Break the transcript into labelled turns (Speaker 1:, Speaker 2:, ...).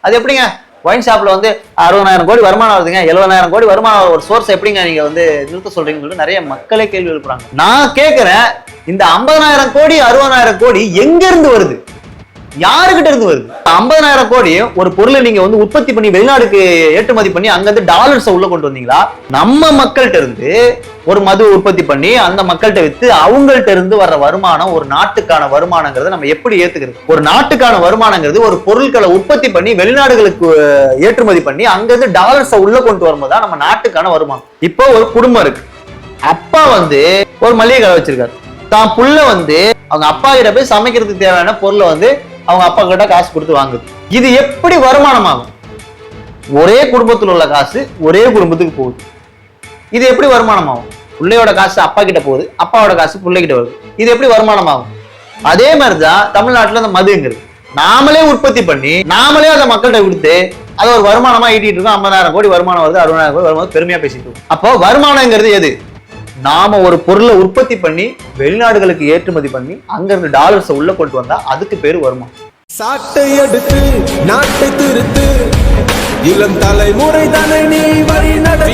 Speaker 1: அது எப்படிங்க ஒயின் ஷாப்ல வந்து 60,000 கோடி வருமானம் வருதுங்க, 70,000 கோடி வருமானம் ஒரு சோர்ஸ் எப்படிங்க நீங்க வந்து நிறுத்த சொல்றீங்கன்னு சொல்லிட்டு நிறைய மக்களே கேள்வி எழுப்புறாங்க. நான் கேட்கிறேன், இந்த 50,000 கோடி 60,000 கோடி எங்க இருந்து வருது, யாருகிட்ட இருந்து வருது? 50,000 கோடி ஒரு பொருளை நீங்க வந்து உற்பத்தி பண்ணி வெளிநாடுக்கு ஏற்றுமதி பண்ணி அங்க இருந்து டாலர்ஸ் உள்ள கொண்டு வந்தீங்களா? நம்ம மக்கள்கிட்ட இருந்து ஒரு மது உற்பத்தி பண்ணி அந்த மக்கள்கிட்ட வித்து அவங்கள்ட்ட இருந்து வர்ற வருமானம் ஒரு நாட்டுக்கான வருமானங்கிறத நம்ம எப்படி ஏத்துக்கிறது? ஒரு நாட்டுக்கான வருமானங்கிறது ஒரு பொருட்களை உற்பத்தி பண்ணி வெளிநாடுகளுக்கு ஏற்றுமதி பண்ணி அங்க இருந்து டாலர்ஸ் உள்ள கொண்டு வரும்போது நம்ம நாட்டுக்கான வருமானம். இப்போ ஒரு குடும்பம் இருக்கு, அப்பா வந்து ஒரு மளிகை கடை வச்சிருக்காரு, தான் புள்ள வந்து அவங்க அப்பா கிட்ட போய் சமைக்கிறதுக்கு தேவையான பொருளை வந்து அவங்க அப்பா கிட்ட காசு கொடுத்து வாங்குது. இது எப்படி வருமானமாகும்? ஒரே குடும்பத்தில் உள்ள காசு ஒரே குடும்பத்துக்கு போகுது, இது எப்படி வருமானமாகும்? பிள்ளையோட காசு அப்பா கிட்ட போகுது, அப்பாவோட காசு பிள்ளைகிட்ட வருது, இது எப்படி வருமானமாகும்? அதே மாதிரிதான் தமிழ்நாட்டுல அந்த மதுங்கிறது நாமளே உற்பத்தி பண்ணி நாமளே அதை மக்கள்கிட்ட கொடுத்து அதை ஒரு வருமானமா ஈட்டிட்டு இருக்கோம். 50,000 கோடி வருமானம் வருது, 60,000 கோடி வருமானம் பெருமையா பேசிட்டு இருக்கோம். அப்போ வருமானங்கிறது எது? நாம ஒரு பொருளை உற்பத்தி பண்ணி வெளிநாடுகளுக்கு ஏற்றுமதி பண்ணி அங்க இருந்து டாலர்ஸ் உள்ள கொண்டு வந்தா அதுக்கு பேரு வருமானம்.
Speaker 2: சாட்டை எடுத்து நாட்டை திருத்து, இளம் தலைமுறை தானே நீ வழி நடத்து.